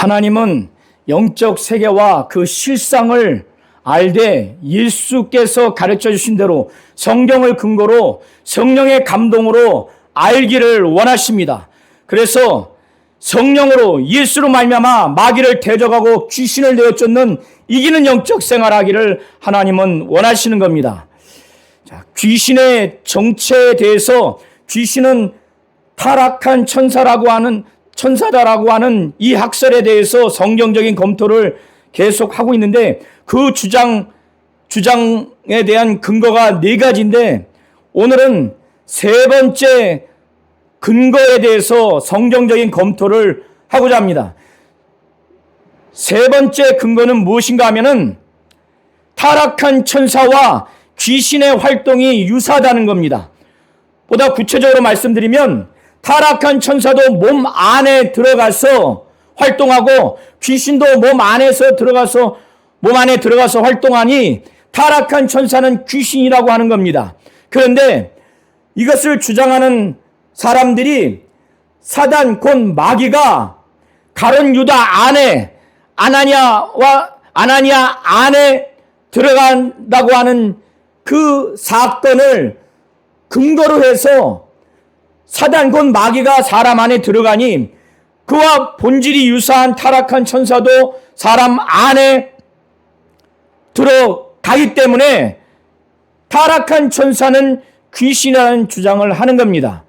하나님은 영적 세계와 그 실상을 알되 예수께서 가르쳐 주신 대로 성경을 근거로 성령의 감동으로 알기를 원하십니다. 그래서 성령으로 예수로 말미암아 마귀를 대적하고 귀신을 내어쫓는 이기는 영적 생활하기를 하나님은 원하시는 겁니다. 자, 귀신의 정체에 대해서 귀신은 타락한 천사다라고 하는 이 학설에 대해서 성경적인 검토를 계속 하고 있는데 그 주장에 대한 근거가 네 가지인데 오늘은 세 번째 근거에 대해서 성경적인 검토를 하고자 합니다. 세 번째 근거는 무엇인가 하면은 타락한 천사와 귀신의 활동이 유사하다는 겁니다. 보다 구체적으로 말씀드리면 타락한 천사도 몸 안에 들어가서 활동하고 귀신도 몸 안에 들어가서 활동하니 타락한 천사는 귀신이라고 하는 겁니다. 그런데 이것을 주장하는 사람들이 사단 곧 마귀가 가룟 유다 안에 아나니아 안에 들어간다고 하는 그 사건을 근거로 해서 사단 곧 마귀가 사람 안에 들어가니 그와 본질이 유사한 타락한 천사도 사람 안에 들어가기 때문에 타락한 천사는 귀신이라는 주장을 하는 겁니다.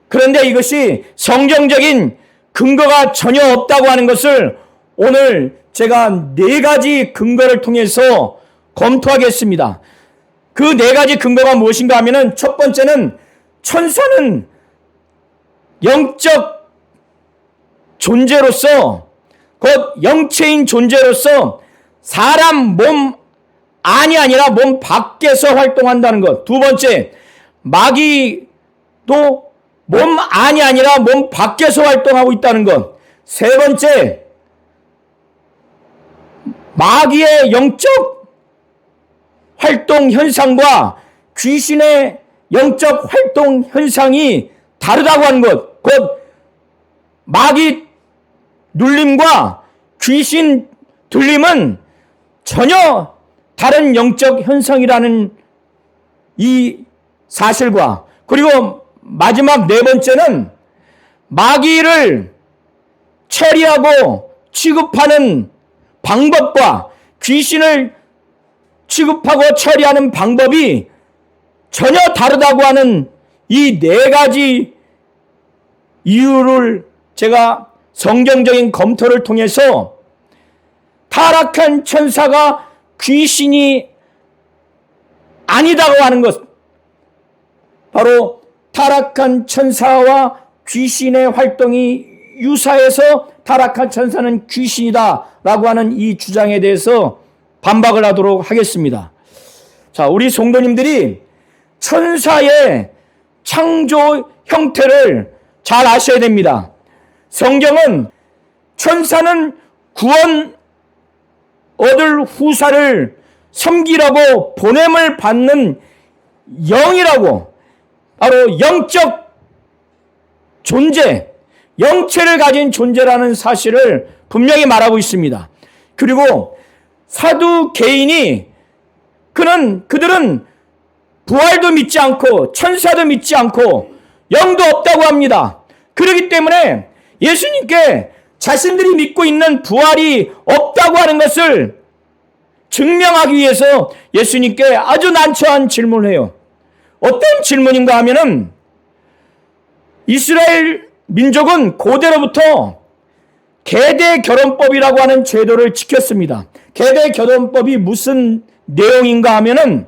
그런데 이것이 성경적인 근거가 전혀 없다고 하는 것을 오늘 제가 네 가지 근거를 통해서 검토하겠습니다. 그 네 가지 근거가 무엇인가 하면은 첫 번째는 천사는 영적 존재로서 곧 영체인 존재로서 사람 몸 안이 아니라 몸 밖에서 활동한다는 것. 두 번째, 마귀도 몸 안이 아니라 몸 밖에서 활동하고 있다는 것. 세 번째, 마귀의 영적 활동 현상과 귀신의 영적 활동 현상이 다르다고 하는 것. 곧 마귀 눌림과 귀신 들림은 전혀 다른 영적 현상이라는 이 사실과, 그리고 마지막 네 번째는 마귀를 처리하고 취급하는 방법과 귀신을 취급하고 처리하는 방법이 전혀 다르다고 하는 이 네 가지 이유를 제가 성경적인 검토를 통해서 타락한 천사가 귀신이 아니다고 하는 것, 바로 타락한 천사와 귀신의 활동이 유사해서 타락한 천사는 귀신이다라고 하는 이 주장에 대해서 반박을 하도록 하겠습니다. 자, 우리 성도님들이 천사의 창조 형태를 잘 아셔야 됩니다. 성경은 천사는 구원 얻을 후사를 섬기라고 보냄을 받는 영이라고, 바로 영적 존재, 영체를 가진 존재라는 사실을 분명히 말하고 있습니다. 그리고 사두개인이 그들은 부활도 믿지 않고 천사도 믿지 않고 영도 없다고 합니다. 그렇기 때문에 예수님께 자신들이 믿고 있는 부활이 없다고 하는 것을 증명하기 위해서 예수님께 아주 난처한 질문을 해요. 어떤 질문인가 하면은 이스라엘 민족은 고대로부터 계대 결혼법이라고 하는 제도를 지켰습니다. 계대 결혼법이 무슨 내용인가 하면은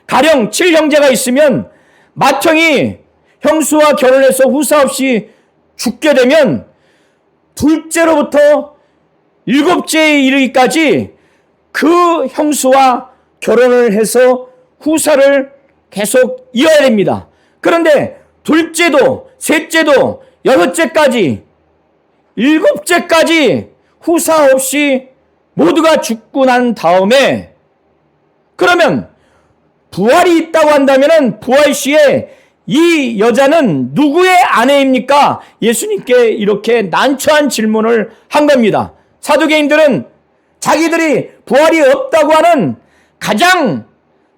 가령 7형제가 있으면 맏형이 형수와 결혼해서 후사 없이 죽게 되면 둘째로부터 7째에 이르기까지 그 형수와 결혼을 해서 후사를 계속 이어야 됩니다. 그런데 둘째도, 셋째도, 6째까지, 7째까지 후사 없이 모두가 죽고 난 다음에, 그러면 부활이 있다고 한다면 부활 시에 이 여자는 누구의 아내입니까? 예수님께 이렇게 난처한 질문을 한 겁니다. 사두개인들은 자기들이 부활이 없다고 하는 가장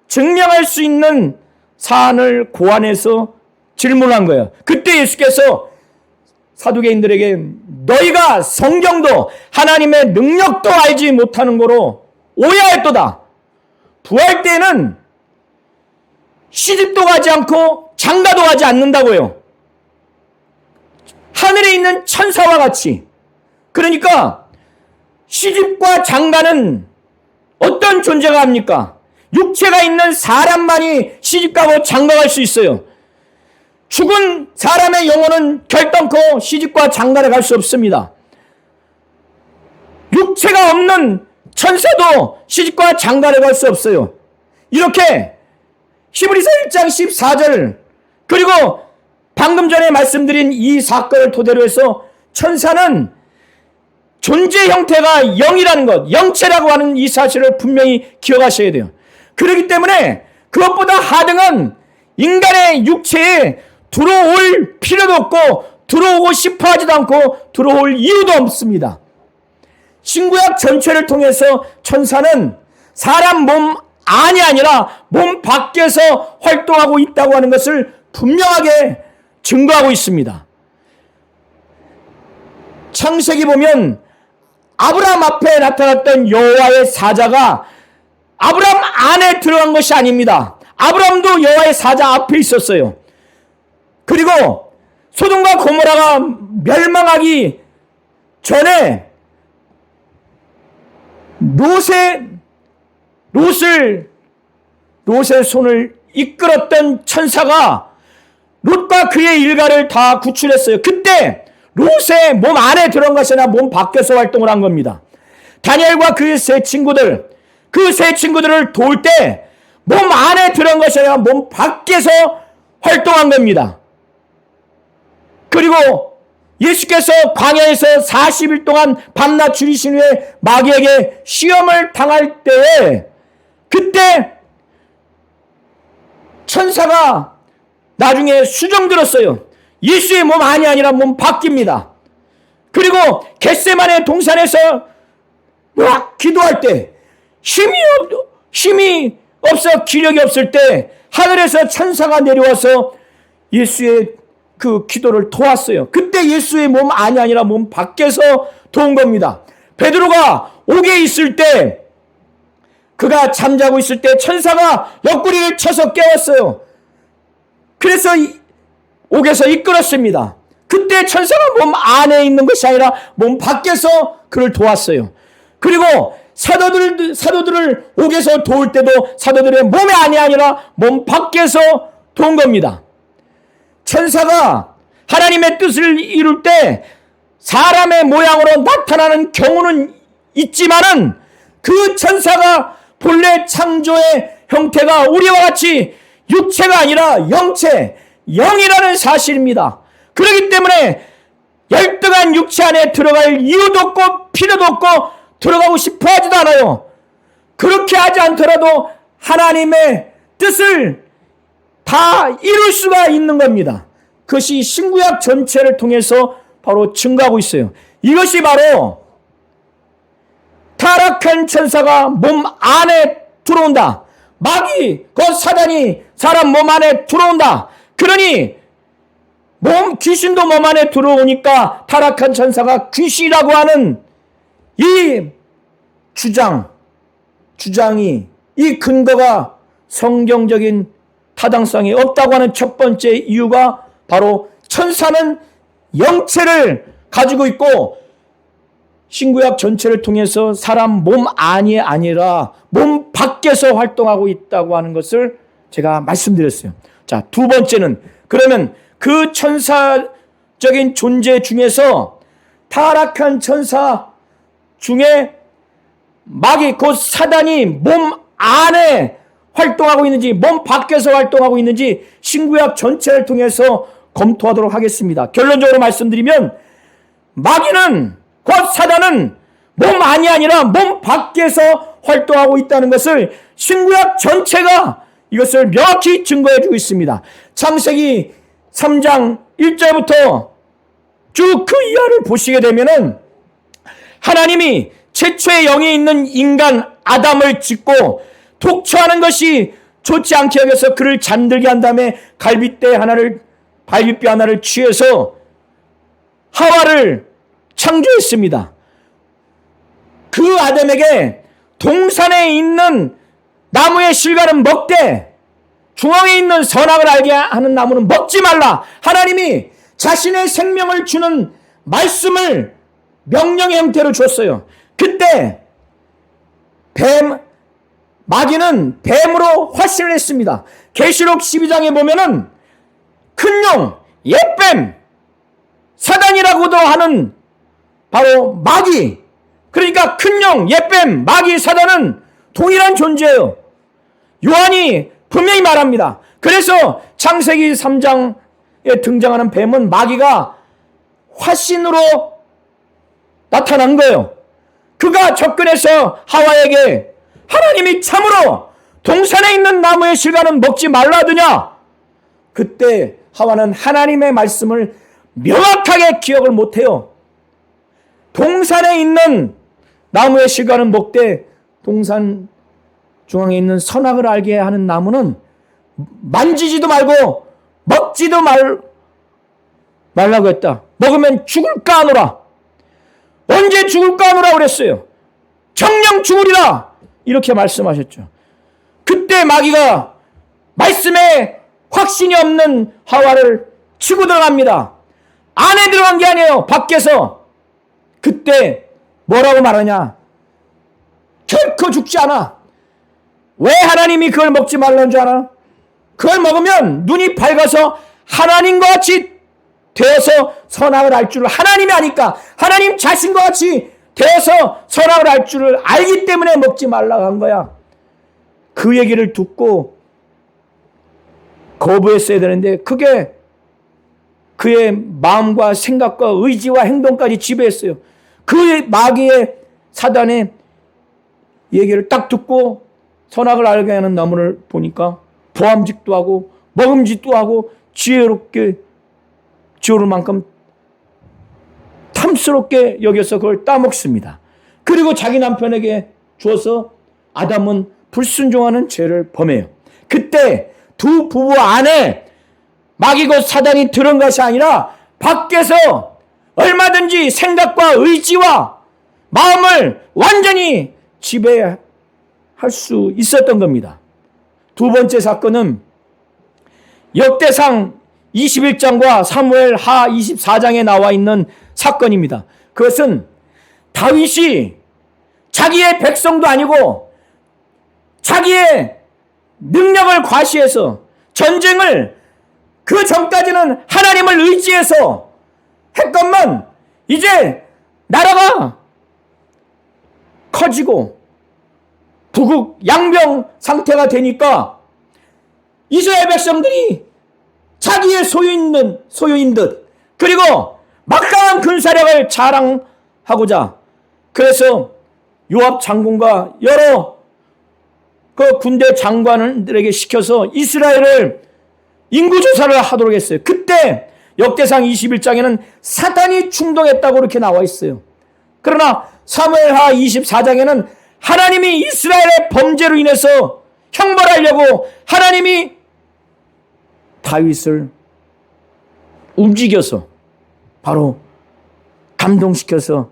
증명할 수 있는 사안을 고안해서 질문한 거예요. 그때 예수께서 사두개인들에게 너희가 성경도 하나님의 능력도 알지 못하는 거로 오해했도다. 부활 때는 시집도 가지 않고 장가도 가지 않는다고요. 하늘에 있는 천사와 같이. 그러니까 시집과 장가는 어떤 존재가 합니까? 육체가 있는 사람만이 시집가고 장가갈 수 있어요. 죽은 사람의 영혼은 결단코 시집과 장가를 갈 수 없습니다. 육체가 없는 천사도 시집과 장가를 갈 수 없어요. 이렇게 히브리서 1장 14절 그리고 방금 전에 말씀드린 이 사건을 토대로 해서 천사는 존재 형태가 영이라는 것, 영체라고 하는 이 사실을 분명히 기억하셔야 돼요. 그렇기 때문에 그것보다 하등한 인간의 육체에 들어올 필요도 없고 들어오고 싶어 하지도 않고 들어올 이유도 없습니다. 신구약 전체를 통해서 천사는 사람 몸 안이 아니라 몸 밖에서 활동하고 있다고 하는 것을 분명하게 증거하고 있습니다. 창세기 보면 아브라함 앞에 나타났던 여호와의 사자가 아브라함 안에 들어간 것이 아닙니다. 아브라함도 여호와의 사자 앞에 있었어요. 그리고 소돔과 고모라가 멸망하기 전에 롯의 손을 이끌었던 천사가 롯과 그의 일가를 다 구출했어요. 그때 롯의 몸 안에 들어간 것이 아니라 몸 밖에서 활동을 한 겁니다. 다니엘과 그의 세 친구들, 그 세 친구들을 도울 때 몸 안에 들어간 것이 아니라 몸 밖에서 활동한 겁니다. 그리고 예수께서 광야에서 40일 동안 밤낮 줄이신 후에 마귀에게 시험을 당할 때에 그때 천사가 나중에 수정들었어요. 예수의 몸 안이 아니라 몸 밖입니다. 그리고 겟세마네 동산에서 막 기도할 때 힘이 없어 기력이 없을 때 하늘에서 천사가 내려와서 예수의 그 기도를 도왔어요. 그때 예수의 몸 안이 아니라 몸 밖에서 도운 겁니다. 베드로가 옥에 있을 때 그가 잠자고 있을 때 천사가 옆구리를 쳐서 깨웠어요. 그래서 옥에서 이끌었습니다. 그때 천사가 몸 안에 있는 것이 아니라 몸 밖에서 그를 도왔어요. 그리고 사도들을 옥에서 도울 때도 사도들의 몸의 안이 아니라 몸 밖에서 도운 겁니다. 천사가 하나님의 뜻을 이룰 때 사람의 모양으로 나타나는 경우는 있지만은 그 천사가 본래 창조의 형태가 우리와 같이 육체가 아니라 영체, 영이라는 사실입니다. 그렇기 때문에 열등한 육체 안에 들어갈 이유도 없고 필요도 없고 들어가고 싶어 하지도 않아요. 그렇게 하지 않더라도 하나님의 뜻을 다 이룰 수가 있는 겁니다. 그것이 신구약 전체를 통해서 바로 증거하고 있어요. 이것이 바로 타락한 천사가 몸 안에 들어온다. 마귀, 곧 사단이 사람 몸 안에 들어온다. 그러니 귀신도 몸 안에 들어오니까 타락한 천사가 귀신이라고 하는 이 주장이 이 근거가 성경적인 타당성이 없다고 하는 첫 번째 이유가 바로 천사는 영체를 가지고 있고 신구약 전체를 통해서 사람 몸 안이 아니라 몸 밖에서 활동하고 있다고 하는 것을 제가 말씀드렸어요. 자, 두 번째는 그러면 그 천사적인 존재 중에서 타락한 천사 중에 마귀 곧 사단이 몸 안에 활동하고 있는지 몸 밖에서 활동하고 있는지 신구약 전체를 통해서 검토하도록 하겠습니다. 결론적으로 말씀드리면 마귀는 곧 사단은 몸 안이 아니라 몸 밖에서 활동하고 있다는 것을 신구약 전체가 이것을 명확히 증거해 주고 있습니다. 창세기 3장 1절부터 쭉 그 이하를 보시게 되면은 하나님이 최초의 영이 있는 인간 아담을 짓고 독처하는 것이 좋지 않게 여겨서 그를 잠들게 한 다음에 갈빗뼈 하나를 취해서 하와를 창조했습니다. 그 아담에게 동산에 있는 나무의 실과는 먹되 중앙에 있는 선악을 알게 하는 나무는 먹지 말라. 하나님이 자신의 생명을 주는 말씀을 명령의 형태로 줬어요. 그때 마귀는 뱀으로 화신을 했습니다. 계시록 12장에 보면은 큰 용, 옛뱀, 사단이라고도 하는 바로 마귀, 그러니까 큰 용, 옛뱀, 마귀, 사단은 동일한 존재예요. 요한이 분명히 말합니다. 그래서 창세기 3장에 등장하는 뱀은 마귀가 화신으로 나타난 거예요. 그가 접근해서 하와에게 하나님이 참으로 동산에 있는 나무의 실과는 먹지 말라 하더냐? 그때 하와는 하나님의 말씀을 명확하게 기억을 못해요. 동산에 있는 나무의 실과는 먹되 동산 중앙에 있는 선악을 알게 하는 나무는 만지지도 말고 먹지도 말라고 했다. 먹으면 죽을까 하노라. 언제 죽을까 하노라 그랬어요. 정녕 죽으리라 이렇게 말씀하셨죠. 그때 마귀가 말씀에 확신이 없는 하와를 치고 들어갑니다. 안에 들어간 게 아니에요. 밖에서. 그때 뭐라고 말하냐? 결코 죽지 않아. 왜 하나님이 그걸 먹지 말라는 줄 알아? 그걸 먹으면 눈이 밝아서 하나님과 같이 되어서 선악을 알 줄을, 하나님이 아니까 하나님 자신과 같이 되어서 선악을 알 줄을 알기 때문에 먹지 말라고 한 거야. 그 얘기를 듣고 거부했어야 되는데 그게 그의 마음과 생각과 의지와 행동까지 지배했어요. 그 마귀의 사단의 얘기를 딱 듣고 선악을 알게 하는 나무를 보니까 보암직도 하고 먹음직도 하고 지혜롭게 지어올 만큼 탐스럽게 여겨서 그걸 따먹습니다. 그리고 자기 남편에게 주어서 아담은 불순종하는 죄를 범해요. 그때 두 부부 안에 마귀 곧 사단이 들은 것이 아니라 밖에서 얼마든지 생각과 의지와 마음을 완전히 지배할 수 있었던 겁니다. 두 번째 사건은 역대상 21장과 사무엘 하 24장에 나와 있는 사건입니다. 그것은 다윗이 자기의 백성도 아니고 자기의 능력을 과시해서 전쟁을 그 전까지는 하나님을 의지해서 했건만 이제 나라가 커지고 부국 양병 상태가 되니까 이스라엘 백성들이 자기의 소유인 듯 그리고 막강한 군사력을 자랑하고자 그래서 요압 장군과 여러 그 군대 장관들에게 시켜서 이스라엘을 인구조사를 하도록 했어요. 그때 역대상 21장에는 사단이 충동했다고 이렇게 나와 있어요. 그러나 사무엘하 24장에는 하나님이 이스라엘의 범죄로 인해서 형벌하려고 하나님이 다윗을 움직여서 바로 감동시켜서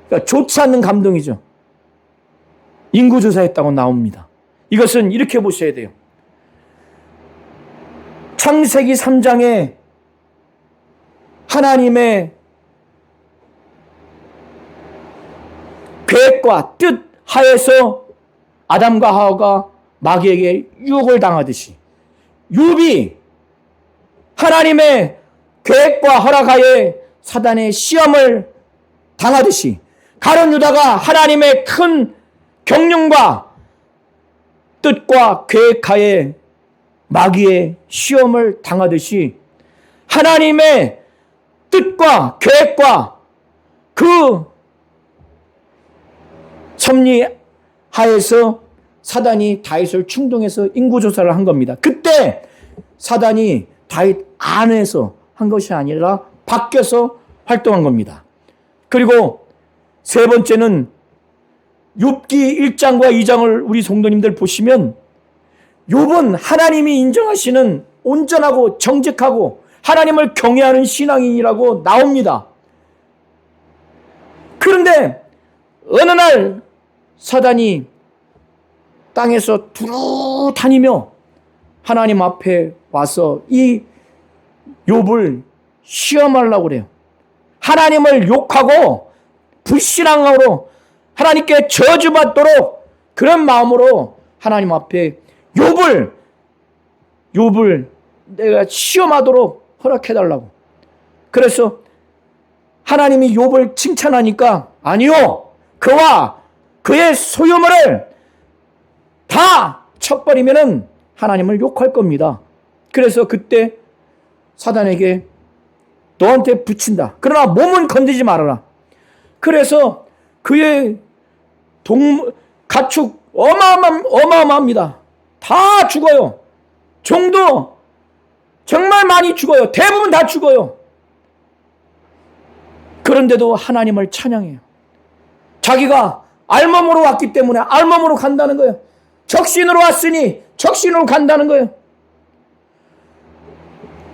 그러니까 좋지 않는 감동이죠. 인구조사했다고 나옵니다. 이것은 이렇게 보셔야 돼요. 창세기 3장에 하나님의 계획과 뜻 하에서 아담과 하와가 마귀에게 유혹을 당하듯이 욥이 하나님의 계획과 허락하에 사단의 시험을 당하듯이 가룟 유다가 하나님의 큰 경륜과 뜻과 계획하에 마귀의 시험을 당하듯이 하나님의 뜻과 계획과 그 섭리 하에서 사단이 다윗을 충동해서 인구조사를 한 겁니다. 그때 사단이 다윗 안에서 한 것이 아니라 밖에서 활동한 겁니다. 그리고 세 번째는 욥기 1장과 2장을 우리 성도님들 보시면 욥은 하나님이 인정하시는 온전하고 정직하고 하나님을 경외하는 신앙인이라고 나옵니다. 그런데 어느 날 사단이 땅에서 두루 다니며 하나님 앞에 와서 이 욥을 시험하려고 그래요. 하나님을 욕하고 불신앙으로 하나님께 저주받도록 그런 마음으로 하나님 앞에 욥을 내가 시험하도록 허락해달라고. 그래서 하나님이 욥을 칭찬하니까 아니요, 그와 그의 소유물을 다 쳐버리면은 하나님을 욕할 겁니다. 그래서 그때 사단에게 너한테 붙인다. 그러나 몸은 건드리지 말아라. 그래서 그의 가축 어마어마합니다. 다 죽어요. 종도 정말 많이 죽어요. 대부분 다 죽어요. 그런데도 하나님을 찬양해요. 자기가 알몸으로 왔기 때문에 알몸으로 간다는 거예요. 적신으로 왔으니 적신으로 간다는 거예요.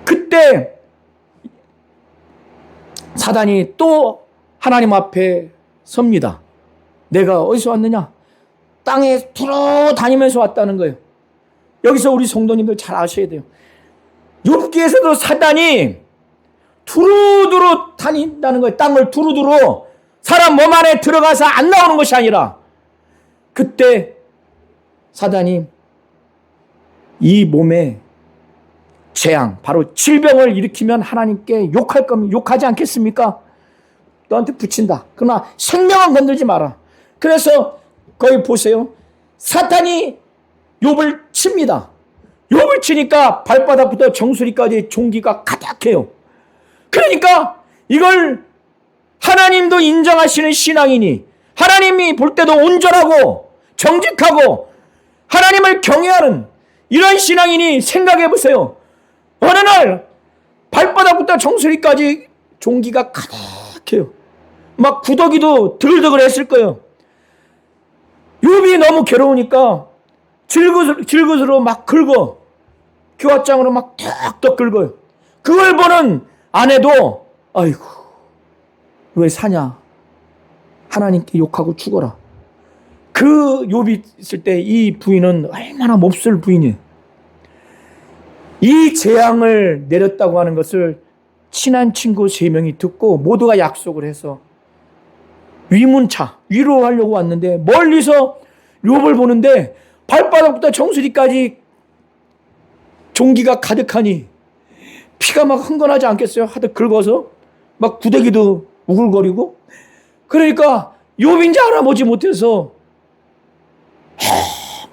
그때 사단이 또 하나님 앞에 섭니다. 내가 어디서 왔느냐? 땅에 두루 다니면서 왔다는 거예요. 여기서 우리 성도님들 잘 아셔야 돼요. 욥기에서도 사단이 두루두루 다닌다는 거예요. 땅을 두루두루. 사람 몸 안에 들어가서 안 나오는 것이 아니라 그때 사단이 이 몸에 재앙, 바로 질병을 일으키면 하나님께 욕할 겁니다. 욕하지 않겠습니까? 너한테 붙인다. 그러나 생명은 건들지 마라. 그래서 거기 보세요. 사탄이 욥을 칩니다. 욥을 치니까 발바닥부터 정수리까지 종기가 가득해요. 그러니까 이걸 하나님도 인정하시는 신앙이니 하나님이 볼 때도 온전하고 정직하고 하나님을 경외하는 이런 신앙인이 생각해 보세요. 어느 날 발바닥부터 정수리까지 종기가 가득해요. 막 구더기도 들들들 했을 거예요. 욥이 너무 괴로우니까 질굿으로 막 긁어. 교화장으로 막 턱턱 긁어요. 그걸 보는 아내도 아이고 왜 사냐. 하나님께 욕하고 죽어라. 그 욥이 있을 때 이 부인은 얼마나 몹쓸 부인이에요. 이 재앙을 내렸다고 하는 것을 친한 친구 3명이 듣고 모두가 약속을 해서 위문차, 위로하려고 왔는데 멀리서 욥을 보는데 발바닥부터 정수리까지 종기가 가득하니 피가 막 흥건하지 않겠어요? 하도 긁어서 막 구더기도 우글거리고. 그러니까 욥인지 알아보지 못해서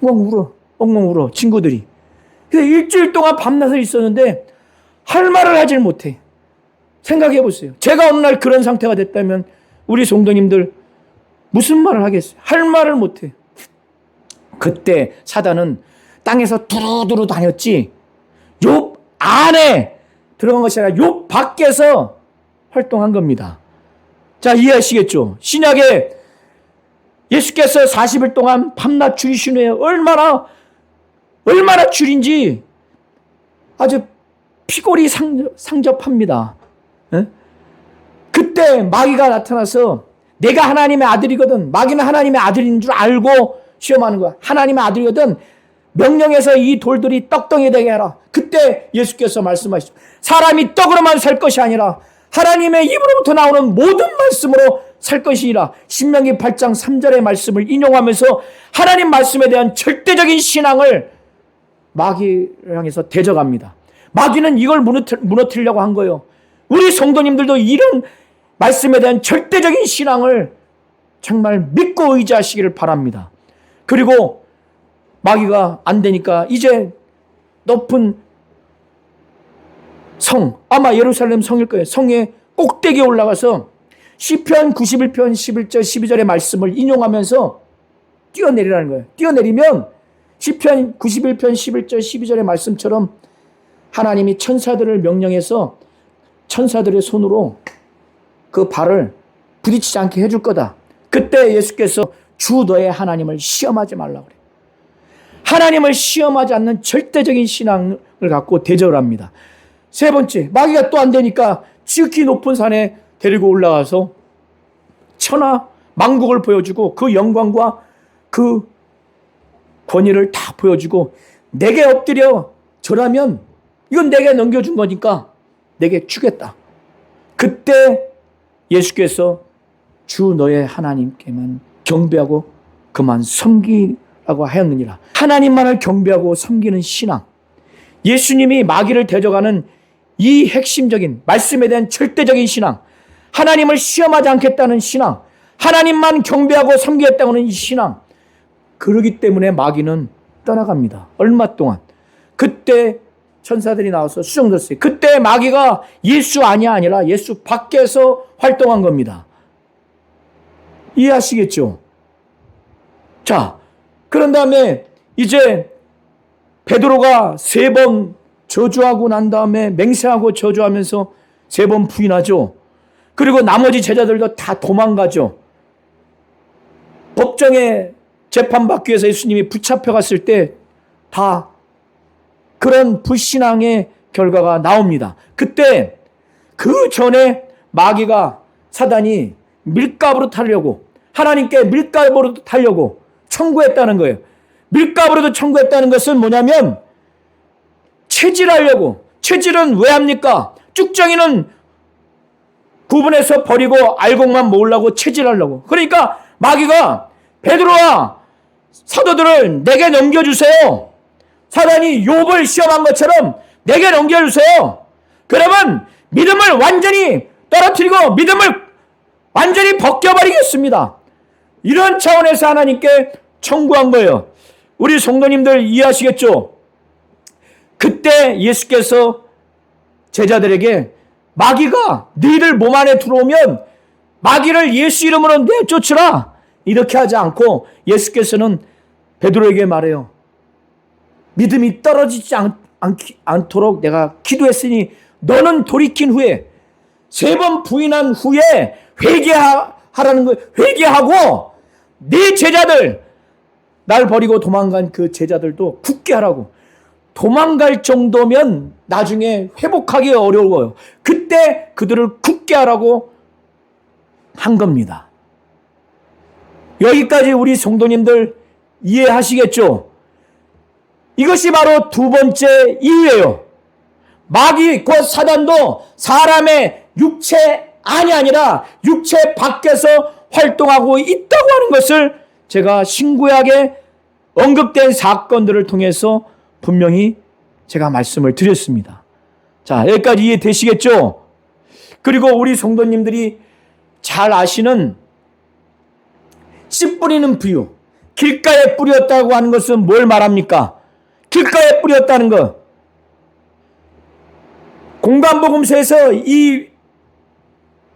엉엉 울어 친구들이. 그래서 일주일 동안 밤낮을 있었는데 할 말을 하질 못해. 생각해 보세요. 제가 어느 날 그런 상태가 됐다면 우리 성도님들 무슨 말을 하겠어요? 할 말을 못해. 그때 사단은 땅에서 두루두루 다녔지 욥 안에 들어간 것이 아니라 욥 밖에서 활동한 겁니다. 자, 이해하시겠죠? 신약에 예수께서 40일 동안 밤낮 줄이신 후에 얼마나 줄인지 아주 피골이 상접합니다. 에? 그때 마귀가 나타나서 내가 하나님의 아들이거든. 마귀는 하나님의 아들인 줄 알고 시험하는 거야. 하나님의 아들이거든. 명령해서 이 돌들이 떡덩이 되게 해라. 그때 예수께서 말씀하시죠. 사람이 떡으로만 살 것이 아니라 하나님의 입으로부터 나오는 모든 말씀으로 살 것이라. 신명기 8장 3절의 말씀을 인용하면서 하나님 말씀에 대한 절대적인 신앙을 마귀를 향해서 대적합니다. 마귀는 이걸 무너뜨리려고 한 거예요. 우리 성도님들도 이런 말씀에 대한 절대적인 신앙을 정말 믿고 의지하시기를 바랍니다. 그리고 마귀가 안 되니까 이제 높은 성, 아마 예루살렘 성일 거예요. 성의 꼭대기에 올라가서 시편 91편 11절 12절의 말씀을 인용하면서 뛰어내리라는 거예요. 뛰어내리면 시편 91편 11절 12절의 말씀처럼 하나님이 천사들을 명령해서 천사들의 손으로 그 발을 부딪히지 않게 해줄 거다. 그때 예수께서 주 너의 하나님을 시험하지 말라고 그래요. 하나님을 시험하지 않는 절대적인 신앙을 갖고 대적을 합니다. 세 번째, 마귀가 또 안 되니까 지극히 높은 산에 데리고 올라가서 천하 만국을 보여주고 그 영광과 그 권위를 다 보여주고 내게 엎드려 절하면 이건 내게 넘겨준 거니까 내게 주겠다. 그때 예수께서 주 너의 하나님께만 경배하고 그만 섬기라고 하였느니라. 하나님만을 경배하고 섬기는 신앙, 예수님이 마귀를 대적하는 이 핵심적인 말씀에 대한 절대적인 신앙, 하나님을 시험하지 않겠다는 신앙, 하나님만 경배하고 섬기겠다는 이 신앙, 그러기 때문에 마귀는 떠나갑니다. 얼마 동안. 그때 천사들이 나와서 수정됐어요. 그때 마귀가 예수 아니라 예수 밖에서 활동한 겁니다. 이해하시겠죠? 자, 그런 다음에 이제 베드로가 3번 저주하고 난 다음에 맹세하고 저주하면서 3번 부인하죠. 그리고 나머지 제자들도 다 도망가죠. 법정에 재판받기 위해서 예수님이 붙잡혀 갔을 때 다 그런 불신앙의 결과가 나옵니다. 그때 그 전에 마귀가 사단이 밀가부로 타려고 하나님께 밀가부로 타려고 청구했다는 거예요. 밀가부로도 청구했다는 것은 뭐냐면 체질하려고. 체질은 왜 합니까? 쭉정이는 구분해서 버리고 알곡만 모으려고 체질하려고. 그러니까 마귀가 베드로와 사도들을 내게 넘겨주세요. 사단이 욥을 시험한 것처럼 내게 넘겨주세요. 그러면 믿음을 완전히 떨어뜨리고 믿음을 완전히 벗겨버리겠습니다. 이런 차원에서 하나님께 청구한 거예요. 우리 성도님들 이해하시겠죠? 그때 예수께서 제자들에게 마귀가 너희들 몸 안에 들어오면 마귀를 예수 이름으로 내쫓으라, 이렇게 하지 않고 예수께서는 베드로에게 말해요. 믿음이 떨어지지 않도록 내가 기도했으니 너는 돌이킨 후에 3번 부인한 후에 회개하라는 거예요. 회개하고 네 제자들, 날 버리고 도망간 그 제자들도 굳게 하라고. 도망갈 정도면 나중에 회복하기 어려워요. 그때 그들을 굳게 하라고 한 겁니다. 여기까지 우리 성도님들 이해하시겠죠? 이것이 바로 2번째 이유예요. 마귀 곧 사단도 사람의 육체 안이 아니라 육체 밖에서 활동하고 있다고 하는 것을 제가 신구약에 언급된 사건들을 통해서 분명히 제가 말씀을 드렸습니다. 자, 여기까지 이해되시겠죠? 그리고 우리 성도님들이 잘 아시는 씨 뿌리는 비유, 길가에 뿌렸다고 하는 것은 뭘 말합니까? 길가에 뿌렸다는 것. 공간복음서에서 이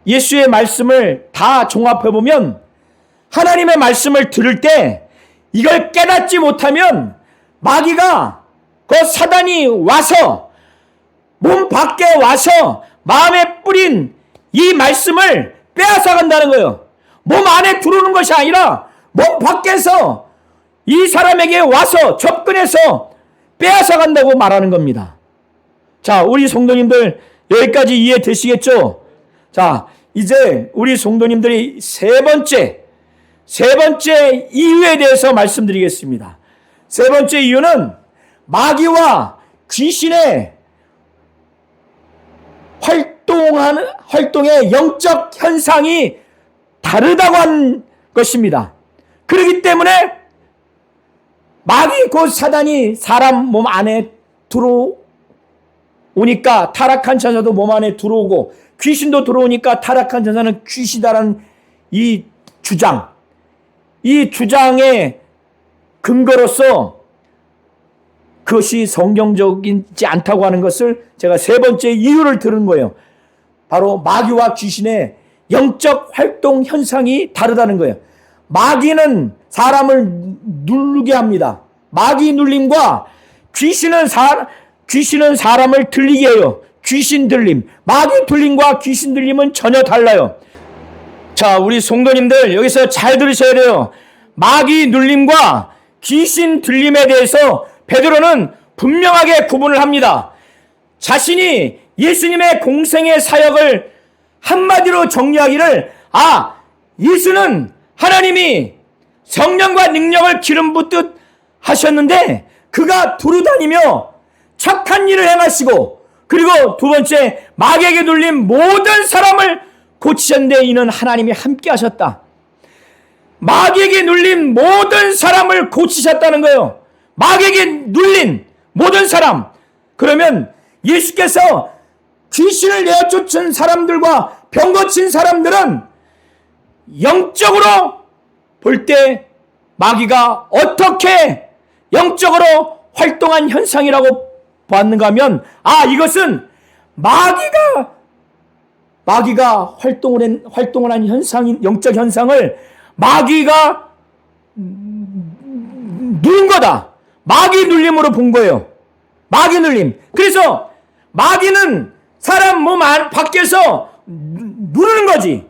예수의 말씀을 다 종합해보면 하나님의 말씀을 들을 때 이걸 깨닫지 못하면 마귀가 그 사단이 와서 몸 밖에 와서 마음에 뿌린 이 말씀을 빼앗아 간다는 거예요. 몸 안에 들어오는 것이 아니라 몸 밖에서 이 사람에게 와서 접근해서 빼앗아 간다고 말하는 겁니다. 자, 우리 성도님들 여기까지 이해되시겠죠? 자, 이제 우리 성도님들이 세 번째 이유에 대해서 말씀드리겠습니다. 세 번째 이유는 마귀와 귀신의 활동의 영적 현상이 다르다고 한 것입니다. 그렇기 때문에 마귀 곧 사단이 사람 몸 안에 들어오니까 타락한 천사도 몸 안에 들어오고 귀신도 들어오니까 타락한 천사는 귀신이다라는 이 주장의 근거로서 그것이 성경적이지 않다고 하는 것을 제가 세 번째 이유를 들은 거예요. 바로 마귀와 귀신의 영적 활동 현상이 다르다는 거예요. 마귀는 사람을 누르게 합니다. 마귀 눌림과 귀신은 사람을 들리게 해요. 귀신 들림. 마귀 들림과 귀신 들림은 전혀 달라요. 자, 우리 성도님들 여기서 잘 들으셔야 돼요. 마귀 눌림과 귀신 들림에 대해서 베드로는 분명하게 구분을 합니다. 자신이 예수님의 공생의 사역을 한마디로 정리하기를, 예수는 하나님이 성령과 능력을 기름 붓듯 하셨는데 그가 두루다니며 착한 일을 행하시고, 그리고 두 번째, 마귀에게 눌린 모든 사람을 고치셨는데 이는 하나님이 함께 하셨다. 마귀에게 눌린 모든 사람을 고치셨다는 거예요. 마귀에게 눌린 모든 사람. 그러면 예수께서 귀신을 내어쫓은 사람들과 병 고친 사람들은 영적으로 볼 때 마귀가 어떻게 영적으로 활동한 현상이라고 보았는가 하면, 이것은 마귀가 활동을 한 현상인, 영적 현상을 마귀가 누른 거다. 마귀 눌림으로 본 거예요. 마귀 눌림. 그래서 마귀는 사람 몸 밖에서 누르는 거지.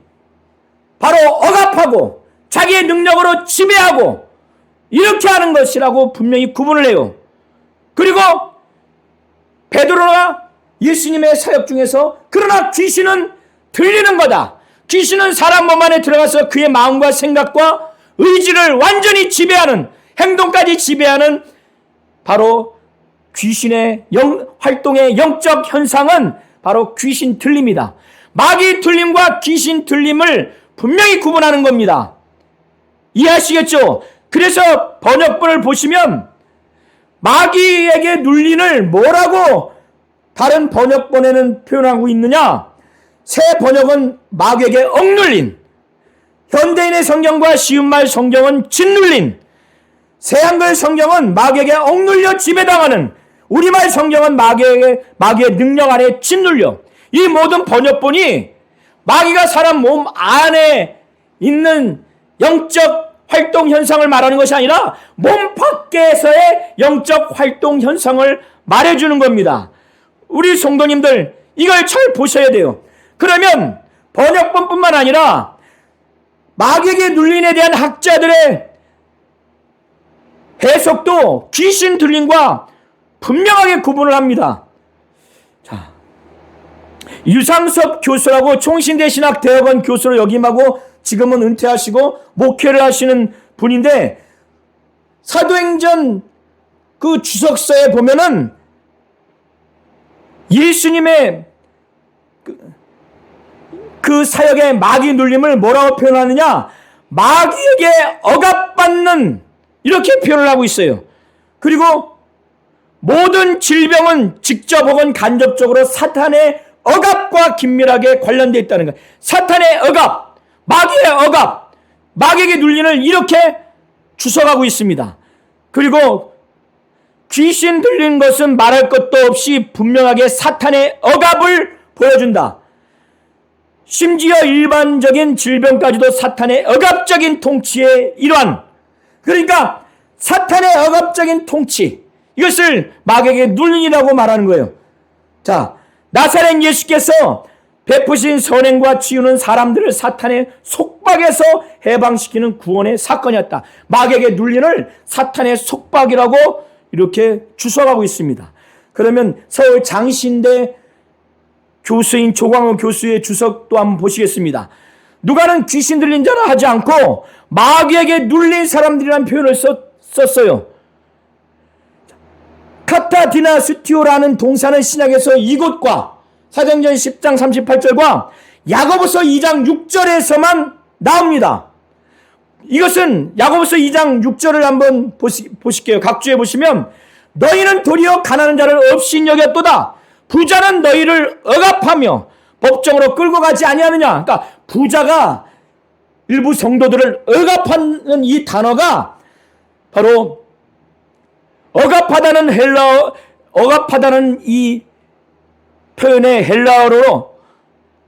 바로 억압하고 자기의 능력으로 지배하고 이렇게 하는 것이라고 분명히 구분을 해요. 그리고 베드로가 예수님의 사역 중에서, 그러나 귀신은 들리는 거다. 귀신은 사람 몸 안에 들어가서 그의 마음과 생각과 의지를 완전히 지배하는, 행동까지 지배하는 바로 귀신의 활동의 영적 현상은 바로 귀신 들림이다. 마귀 들림과 귀신 들림을 분명히 구분하는 겁니다. 이해하시겠죠? 그래서 번역본을 보시면 마귀에게 눌린을 뭐라고 다른 번역본에는 표현하고 있느냐? 새 번역은 마귀에게 억눌린, 현대인의 성경과 쉬운말 성경은 짓눌린, 새한글 성경은 마귀에게 억눌려 지배당하는, 우리말 성경은 마귀의 능력 아래 짓눌려. 이 모든 번역본이 마귀가 사람 몸 안에 있는 영적 활동 현상을 말하는 것이 아니라 몸 밖에서의 영적 활동 현상을 말해주는 겁니다. 우리 성도님들 이걸 잘 보셔야 돼요. 그러면 번역본뿐만 아니라 마귀에게 눌림에 대한 학자들의 해석도 귀신 들림과 분명하게 구분을 합니다. 자, 유상섭 교수라고 총신대신학대학원 교수로 역임하고 지금은 은퇴하시고 목회를 하시는 분인데, 사도행전 그 주석서에 보면은 예수님의 그 사역의 마귀 눌림을 뭐라고 표현하느냐? 마귀에게 억압받는, 이렇게 표현을 하고 있어요. 그리고 모든 질병은 직접 혹은 간접적으로 사탄의 억압과 긴밀하게 관련되어 있다는 거예요. 사탄의 억압, 마귀의 억압, 마귀에게 눌림을 이렇게 주석하고 있습니다. 그리고 귀신 들린 것은 말할 것도 없이 분명하게 사탄의 억압을 보여준다. 심지어 일반적인 질병까지도 사탄의 억압적인 통치의 일환. 그러니까 사탄의 억압적인 통치, 이것을 마귀에게 눌림이라고 말하는 거예요. 자, 나사렛 예수께서 베푸신 선행과 치유는 사람들을 사탄의 속박에서 해방시키는 구원의 사건이었다. 마귀에게 눌림을 사탄의 속박이라고 이렇게 주석하고 있습니다. 그러면 서울 장신대 교수인 조광호 교수의 주석도 한번 보시겠습니다. 누가는 귀신 들린 자라 하지 않고 마귀에게 눌린 사람들이라는 표현을 썼어요. 카타디나스티오라는 동사는 신약에서 이곳과 사도행전 10장 38절과 야고보서 2장 6절에서만 나옵니다. 이것은 야고보서 2장 6절을 한번 보실게요. 각주에 보시면, 너희는 도리어 가난한 자를 없이 여겼도다. 부자는 너희를 억압하며 법정으로 끌고 가지 아니하느냐. 그러니까 부자가 일부 성도들을 억압하는 이 단어가 바로 억압하다는 이 표현의 헬라어로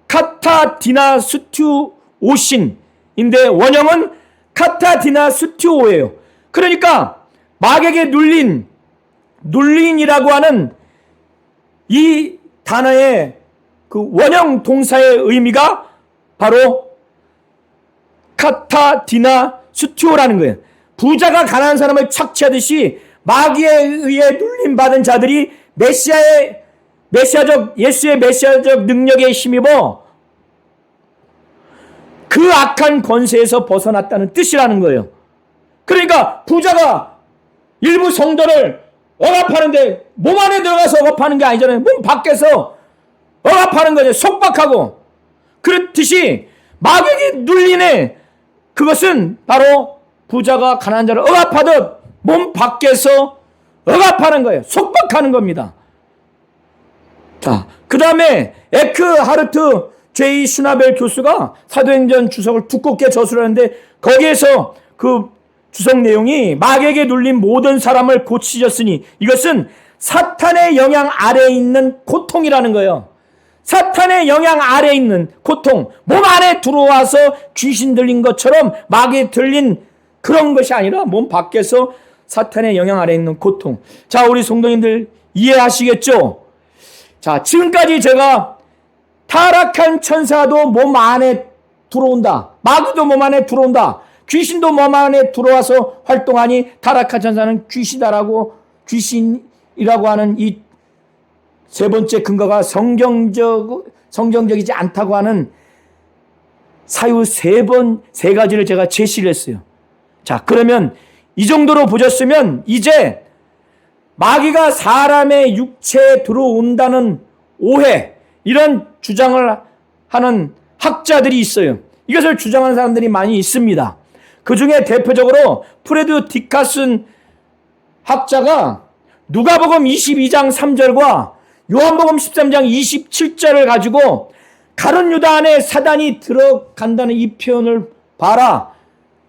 카타디나스투오신인데 원형은 카타디나 스튜오예요. 그러니까 마귀에게 눌린이라고 하는 이 단어의 그 원형 동사의 의미가 바로 카타디나 스튜오라는 거예요. 부자가 가난한 사람을 착취하듯이 마귀에 의해 눌림받은 자들이 예수의 메시아적 능력에 힘입어 그 악한 권세에서 벗어났다는 뜻이라는 거예요. 그러니까 부자가 일부 성도를 억압하는데 몸 안에 들어가서 억압하는 게 아니잖아요. 몸 밖에서 억압하는 거죠. 속박하고. 그렇듯이 마귀에게 눌리네. 그것은 바로 부자가 가난한 자를 억압하듯 몸 밖에서 억압하는 거예요. 속박하는 겁니다. 자, 그 다음에 에크하르트 J. 슈나벨 교수가 사도행전 주석을 두껍게 저술하는데 거기에서 그 주석 내용이 마귀에게 눌린 모든 사람을 고치셨으니 이것은 사탄의 영향 아래에 있는 고통이라는 거예요. 사탄의 영향 아래에 있는 고통, 몸 안에 들어와서 귀신 들린 것처럼 마귀에 들린 그런 것이 아니라 몸 밖에서 사탄의 영향 아래에 있는 고통. 자, 우리 성도님들 이해하시겠죠? 자, 지금까지 제가 타락한 천사도 몸 안에 들어온다. 마귀도 몸 안에 들어온다. 귀신도 몸 안에 들어와서 활동하니 타락한 천사는 귀신이라고 하는 이 세 번째 근거가 성경적이지 않다고 하는 사유 세 가지를 제가 제시를 했어요. 자, 그러면 이 정도로 보셨으면 이제 마귀가 사람의 육체에 들어온다는 오해, 이런 주장을 하는 학자들이 있어요. 이것을 주장하는 사람들이 많이 있습니다. 그 중에 대표적으로 프레드 디카슨 학자가 누가복음 22장 3절과 요한복음 13장 27절을 가지고 가룟 유다 안에 사단이 들어간다는 이 표현을 봐라.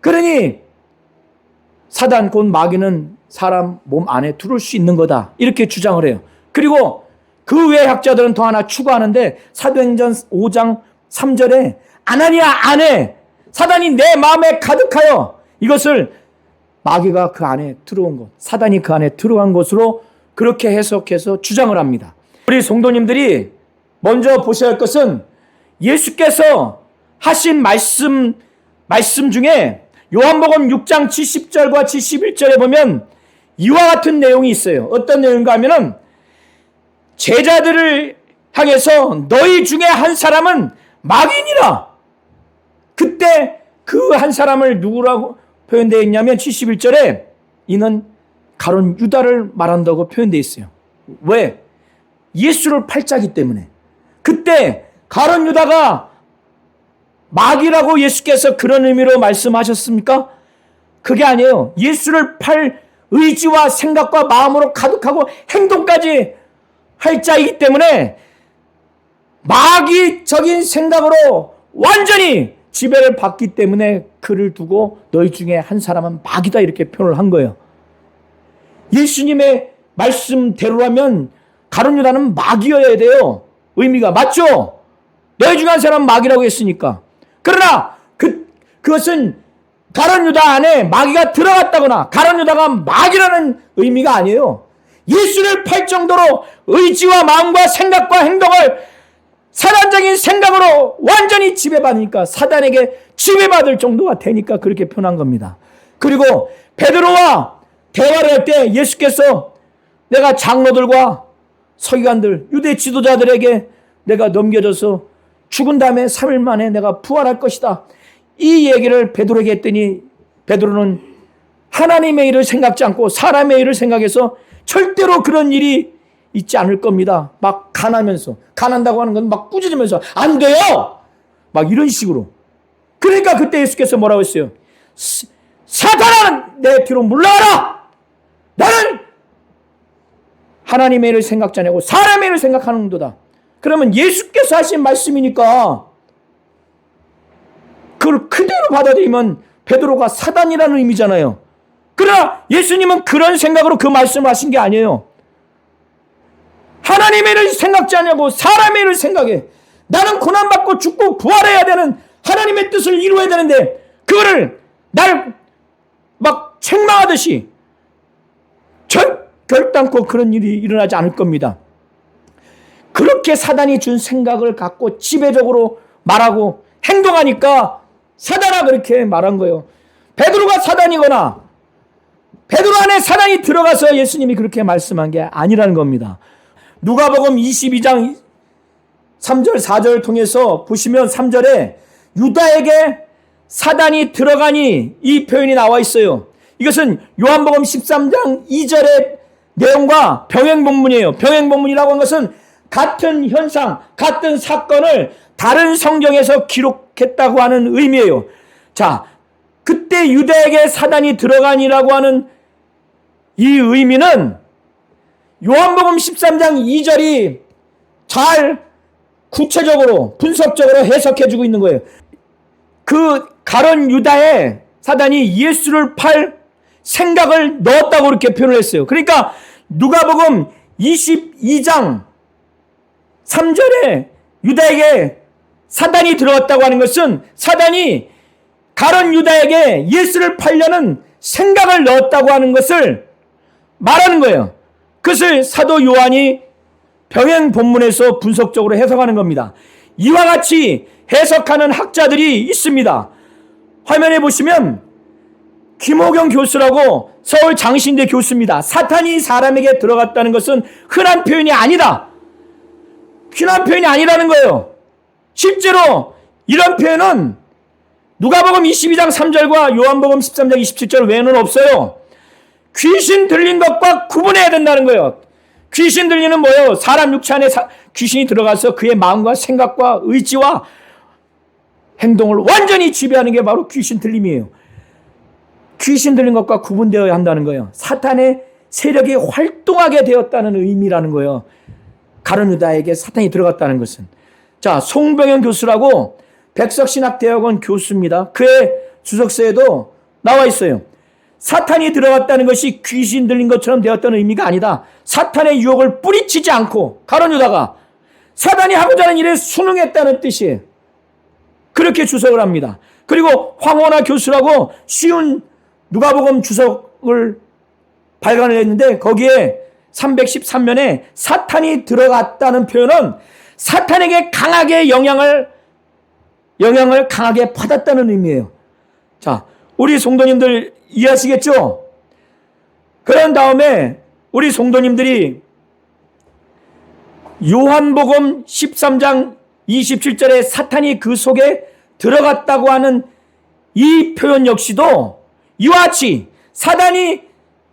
그러니 사단 곧 마귀는 사람 몸 안에 들어올 수 있는 거다. 이렇게 주장을 해요. 그리고 그 외 학자들은 더 하나 추가하는데 사도행전 5장 3절에 아나니아 안에 사단이 내 마음에 가득하여 이것을 마귀가 그 안에 들어온 것, 사단이 그 안에 들어간 것으로 그렇게 해석해서 주장을 합니다. 우리 성도님들이 먼저 보셔야 할 것은 예수께서 하신 말씀 중에 요한복음 6장 70절과 71절에 보면 이와 같은 내용이 있어요. 어떤 내용인가 하면은 제자들을 향해서 너희 중에 한 사람은 마귀니라. 그때 그 한 사람을 누구라고 표현되어 있냐면 71절에 이는 가룟 유다를 말한다고 표현되어 있어요. 왜? 예수를 팔자기 때문에. 그때 가룟 유다가 마귀라고 예수께서 그런 의미로 말씀하셨습니까? 그게 아니에요. 예수를 팔 의지와 생각과 마음으로 가득하고 행동까지 할 자이기 때문에 마귀적인 생각으로 완전히 지배를 받기 때문에 그를 두고 너희 중에 한 사람은 마귀다 이렇게 표현을 한 거예요. 예수님의 말씀대로라면 가룟 유다는 마귀여야 돼요. 의미가 맞죠? 너희 중에 한 사람은 마귀라고 했으니까. 그러나 그것은 가룟 유다 안에 마귀가 들어갔다거나 가룟 유다가 마귀라는 의미가 아니에요. 예수를 팔 정도로 의지와 마음과 생각과 행동을 사단적인 생각으로 완전히 지배받으니까 사단에게 지배받을 정도가 되니까 그렇게 표현한 겁니다. 그리고 베드로와 대화를 할 때 예수께서 내가 장로들과 서기관들, 유대 지도자들에게 내가 넘겨져서 죽은 다음에 3일 만에 내가 부활할 것이다. 이 얘기를 베드로에게 했더니 베드로는 하나님의 일을 생각지 않고 사람의 일을 생각해서 절대로 그런 일이 있지 않을 겁니다. 막 간한다고 하는 건 막 꾸짖으면서 안 돼요! 막 이런 식으로. 그러니까 그때 예수께서 뭐라고 했어요? 사탄아 내 뒤로 물러가라! 나는 하나님의 일을 생각지 않고 사람의 일을 생각하는 도다. 그러면 예수께서 하신 말씀이니까 그걸 그대로 받아들이면 베드로가 사단이라는 의미잖아요. 그러나 예수님은 그런 생각으로 그 말씀을 하신 게 아니에요. 하나님의 일을 생각지 않냐고 사람의 일을 생각해. 나는 고난받고 죽고 부활해야 되는 하나님의 뜻을 이루어야 되는데 그거를 날 막 책망하듯이 결단코 그런 일이 일어나지 않을 겁니다. 그렇게 사단이 준 생각을 갖고 지배적으로 말하고 행동하니까 사단아 그렇게 말한 거예요. 베드로가 사단이거나 베드로 안에 사단이 들어가서 예수님이 그렇게 말씀한 게 아니라는 겁니다. 누가복음 22장 3절 4절을 통해서 보시면 3절에 유다에게 사단이 들어가니 이 표현이 나와 있어요. 이것은 요한복음 13장 2절의 내용과 병행본문이에요. 병행본문이라고 하는 것은 같은 현상, 같은 사건을 다른 성경에서 기록했다고 하는 의미예요. 자, 그때 유다에게 사단이 들어가니라고 하는 이 의미는 요한복음 13장 2절이 잘 구체적으로 분석적으로 해석해주고 있는 거예요. 그 가론 유다에 사단이 예수를 팔 생각을 넣었다고 이렇게 표현을 했어요. 그러니까 누가복음 22장 3절에 유다에게 사단이 들어왔다고 하는 것은 사단이 가론 유다에게 예수를 팔려는 생각을 넣었다고 하는 것을 말하는 거예요. 그것을 사도 요한이 병행 본문에서 분석적으로 해석하는 겁니다. 이와 같이 해석하는 학자들이 있습니다. 화면에 보시면 김호경 교수라고 서울 장신대 교수입니다. 사탄이 사람에게 들어갔다는 것은 흔한 표현이 아니다. 흔한 표현이 아니라는 거예요. 실제로 이런 표현은 누가복음 22장 3절과 요한복음 13장 27절 외에는 없어요. 귀신 들린 것과 구분해야 된다는 거예요. 귀신 들리는 뭐예요? 사람 육체 안에 귀신이 들어가서 그의 마음과 생각과 의지와 행동을 완전히 지배하는 게 바로 귀신 들림이에요. 귀신 들린 것과 구분되어야 한다는 거예요. 사탄의 세력이 활동하게 되었다는 의미라는 거예요. 가룟 유다에게 사탄이 들어갔다는 것은. 자, 송병현 교수라고 백석신학대학원 교수입니다. 그의 주석서에도 나와 있어요. 사탄이 들어갔다는 것이 귀신 들린 것처럼 되었다는 의미가 아니다. 사탄의 유혹을 뿌리치지 않고 가룟 유다가 사단이 하고자 하는 일에 순응했다는 뜻이에요. 그렇게 주석을 합니다. 그리고 황원하 교수라고 쉬운 누가복음 주석을 발간을 했는데 거기에 313면에 사탄이 들어갔다는 표현은 사탄에게 강하게 영향을 강하게 받았다는 의미예요. 자, 우리 성도님들 이해하시겠죠? 그런 다음에 우리 성도님들이 요한복음 13장 27절에 사탄이 그 속에 들어갔다고 하는 이 표현 역시도 이와 같이 사단이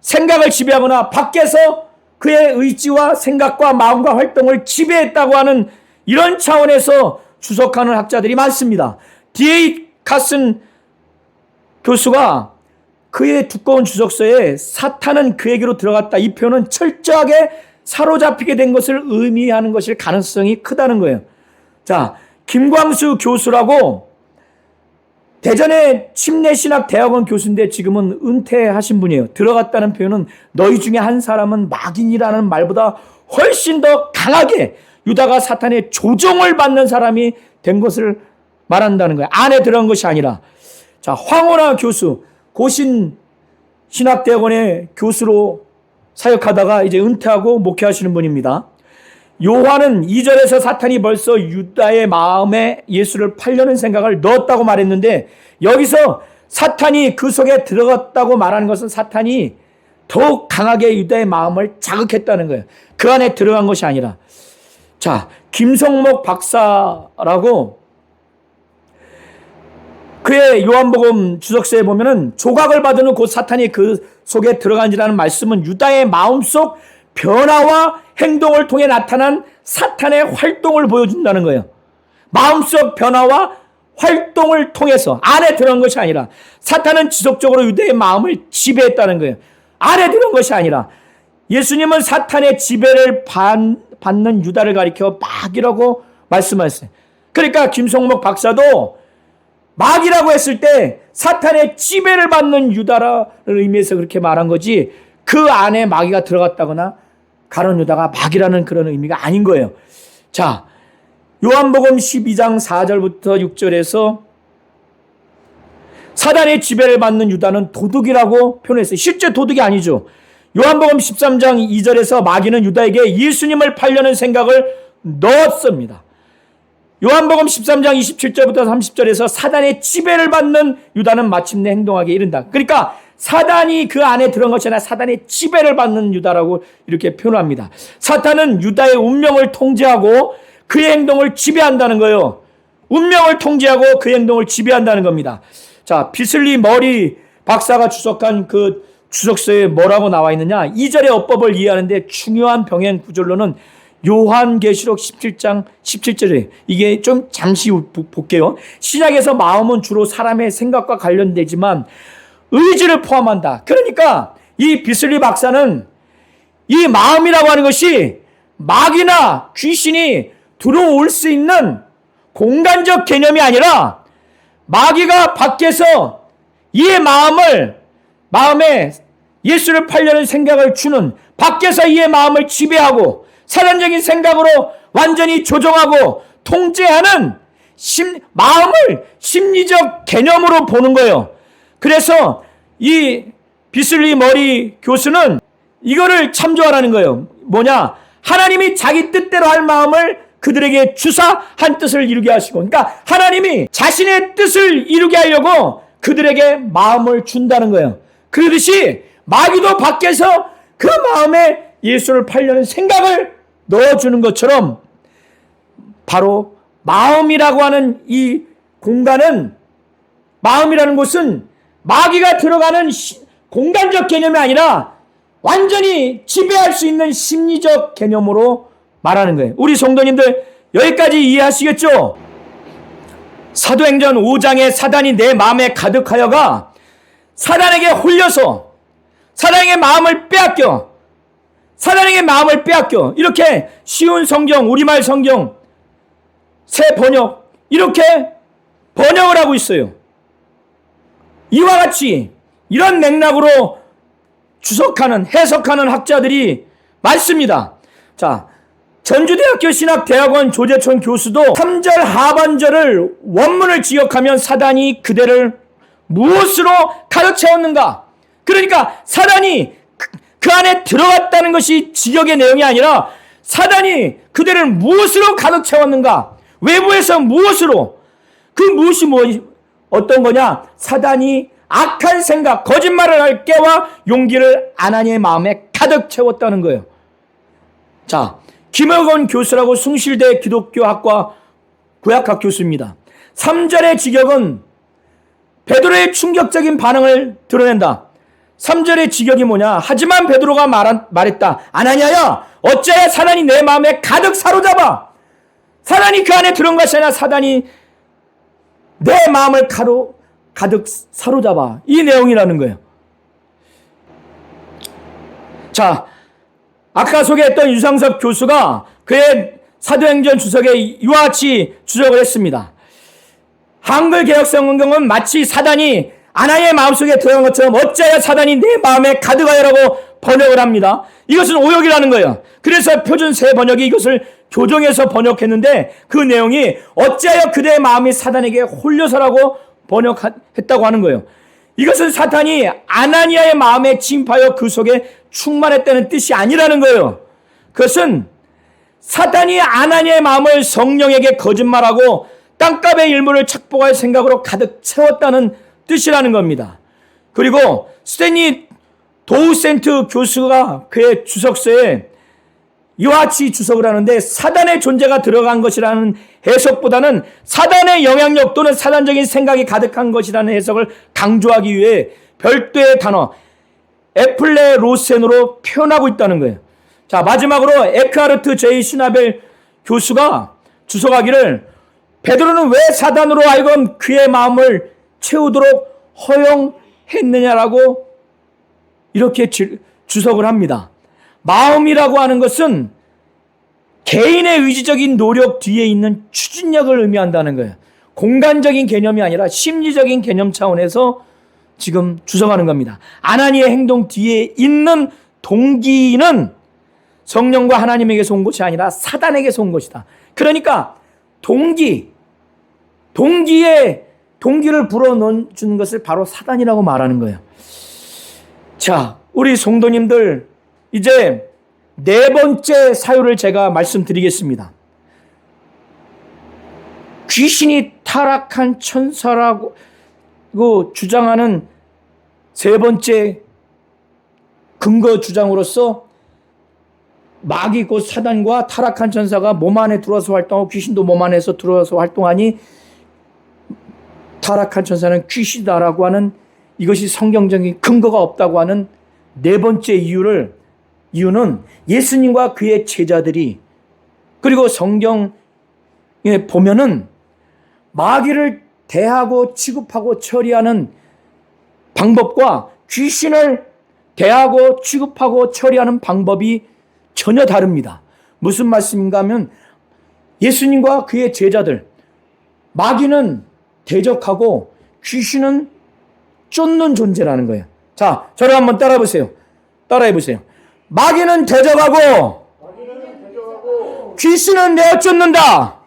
생각을 지배하거나 밖에서 그의 의지와 생각과 마음과 활동을 지배했다고 하는 이런 차원에서 주석하는 학자들이 많습니다. D.A. 카슨 교수가 그의 두꺼운 주석서에 사탄은 그에게로 들어갔다 이 표현은 철저하게 사로잡히게 된 것을 의미하는 것일 가능성이 크다는 거예요. 자, 김광수 교수라고 대전의 침례신학대학원 교수인데 지금은 은퇴하신 분이에요. 들어갔다는 표현은 너희 중에 한 사람은 마귀니라는 말보다 훨씬 더 강하게 유다가 사탄의 조종을 받는 사람이 된 것을 말한다는 거예요. 안에 들어간 것이 아니라. 자, 황원하 교수, 고신 신학대학원의 교수로 사역하다가 이제 은퇴하고 목회하시는 분입니다. 요한은 2절에서 사탄이 벌써 유다의 마음에 예수를 팔려는 생각을 넣었다고 말했는데 여기서 사탄이 그 속에 들어갔다고 말하는 것은 사탄이 더욱 강하게 유다의 마음을 자극했다는 거예요. 그 안에 들어간 것이 아니라. 자, 김성목 박사라고 그의 요한복음 주석서에 보면은 조각을 받은 후 곧 사탄이 그 속에 들어간지라는 말씀은 유다의 마음속 변화와 행동을 통해 나타난 사탄의 활동을 보여준다는 거예요. 마음속 변화와 활동을 통해서 안에 들어간 것이 아니라 사탄은 지속적으로 유다의 마음을 지배했다는 거예요. 안에 들어간 것이 아니라 예수님은 사탄의 지배를 받는 유다를 가리켜 마귀라고 말씀하셨어요. 그러니까 김성목 박사도 마귀라고 했을 때 사탄의 지배를 받는 유다라는 의미에서 그렇게 말한 거지 그 안에 마귀가 들어갔다거나 가룟 유다가 마귀라는 그런 의미가 아닌 거예요. 자, 요한복음 12장 4절부터 6절에서 사단의 지배를 받는 유다는 도둑이라고 표현했어요. 실제 도둑이 아니죠. 요한복음 13장 2절에서 마귀는 유다에게 예수님을 팔려는 생각을 넣었습니다. 요한복음 13장 27절부터 30절에서 사단의 지배를 받는 유다는 마침내 행동하게 이른다. 그러니까 사단이 그 안에 들어간 것이 아니라 사단의 지배를 받는 유다라고 이렇게 표현합니다. 사탄은 유다의 운명을 통제하고 그의 행동을 지배한다는 거예요. 운명을 통제하고 그의 행동을 지배한다는 겁니다. 자, 비슬리 머리 박사가 주석한 그 주석서에 뭐라고 나와 있느냐? 2절의 어법을 이해하는데 중요한 병행 구절로는 요한계시록 17장 17절에 이게 좀 잠시 볼게요. 신약에서 마음은 주로 사람의 생각과 관련되지만 의지를 포함한다. 그러니까 이 비슬리 박사는 이 마음이라고 하는 것이 마귀나 귀신이 들어올 수 있는 공간적 개념이 아니라 마귀가 밖에서 이의 마음에 예수를 팔려는 생각을 주는, 밖에서 이의 마음을 지배하고 사단적인 생각으로 완전히 조종하고 통제하는 마음을 심리적 개념으로 보는 거예요. 그래서 이 비슬리 머리 교수는 이거를 참조하라는 거예요. 뭐냐? 하나님이 자기 뜻대로 할 마음을 그들에게 주사 한 뜻을 이루게 하시고, 그러니까 하나님이 자신의 뜻을 이루게 하려고 그들에게 마음을 준다는 거예요. 그러듯이 마귀도 밖에서 그 마음에 예수를 팔려는 생각을 넣어주는 것처럼 바로 마음이라고 하는 이 공간은, 마음이라는 곳은 마귀가 들어가는 공간적 개념이 아니라 완전히 지배할 수 있는 심리적 개념으로 말하는 거예요. 우리 성도님들 여기까지 이해하시겠죠? 사도행전 5장에 사단이 내 마음에 가득하여가 사단에게 홀려서 사단에게 마음을 빼앗겨 이렇게 쉬운 성경, 우리말 성경 새 번역 이렇게 번역을 하고 있어요. 이와 같이 이런 맥락으로 해석하는 학자들이 많습니다. 자, 전주대학교 신학대학원 조재천 교수도 3절 하반절을 원문을 지역하면 사단이 그대를 무엇으로 가득 채웠는가? 그러니까 사단이 그 안에 들어갔다는 것이 지역의 내용이 아니라 사단이 그대를 무엇으로 가득 채웠는가? 외부에서 무엇으로? 그 무엇이 어떤 거냐? 사단이 악한 생각, 거짓말을 할 깨와 용기를 아나니의 마음에 가득 채웠다는 거예요. 자, 김혁원 교수라고 숭실대 기독교학과 구약학 교수입니다. 3절의 직역은 베드로의 충격적인 반응을 드러낸다. 3절의 직역이 뭐냐? 하지만 베드로가 말했다. 아나니아야, 어찌하여 사단이 내 마음에 가득 사로잡아? 사단이 그 안에 들어온 것이 아니라 사단이 내 마음을 가득 사로잡아. 이 내용이라는 거예요. 자, 아까 소개했던 유상섭 교수가 그의 사도행전 주석에 이와 같이 주석을 했습니다. 한글 개혁성경은 마치 사단이 아나니의 마음속에 들어간 것처럼 어찌하여 사단이 내 마음에 가득하여라고 번역을 합니다. 이것은 오역이라는 거예요. 그래서 표준 새 번역이 이것을 교정해서 번역했는데 그 내용이 어찌하여 그대의 마음이 사단에게 홀려서라고 번역했다고 하는 거예요. 이것은 사탄이 아나니아의 마음에 침입하여 그 속에 충만했다는 뜻이 아니라는 거예요. 그것은 사탄이 아나니아의 마음을 성령에게 거짓말하고 땅값의 일부를 착복할 생각으로 가득 채웠다는 뜻이라는 겁니다. 그리고 스탠리 도우센트 교수가 그의 주석서에 이와 같이 주석을 하는데 사단의 존재가 들어간 것이라는 해석보다는 사단의 영향력 또는 사단적인 생각이 가득한 것이라는 해석을 강조하기 위해 별도의 단어 에플레로센으로 표현하고 있다는 거예요. 자, 마지막으로 에크하르트 제이 슈나벨 교수가 주석하기를 베드로는 왜 사단으로 하여금 그의 마음을 채우도록 허용했느냐라고 이렇게 주석을 합니다. 마음이라고 하는 것은 개인의 의지적인 노력 뒤에 있는 추진력을 의미한다는 거예요. 공간적인 개념이 아니라 심리적인 개념 차원에서 지금 주석하는 겁니다. 아나니의 행동 뒤에 있는 동기는 성령과 하나님에게서 온 것이 아니라 사단에게서 온 것이다. 그러니까 동기의 동기를 불어넣어주는 것을 바로 사단이라고 말하는 거예요. 자, 우리 성도님들, 이제 네 번째 사유를 제가 말씀드리겠습니다. 귀신이 타락한 천사라고 주장하는 세 번째 근거 주장으로서 마귀 곧 사단과 타락한 천사가 몸 안에 들어와서 활동하고 귀신도 몸 안에서 들어와서 활동하니 타락한 천사는 귀신이다라고 하는, 이것이 성경적인 근거가 없다고 하는 네 번째 이유는 예수님과 그의 제자들이, 그리고 성경에 보면은 마귀를 대하고 취급하고 처리하는 방법과 귀신을 대하고 취급하고 처리하는 방법이 전혀 다릅니다. 무슨 말씀인가 하면 예수님과 그의 제자들, 마귀는 대적하고 귀신은 쫓는 존재라는 거예요. 자, 저를 한번 따라해 보세요. 마귀는 대적하고 귀신은 내어 쫓는다.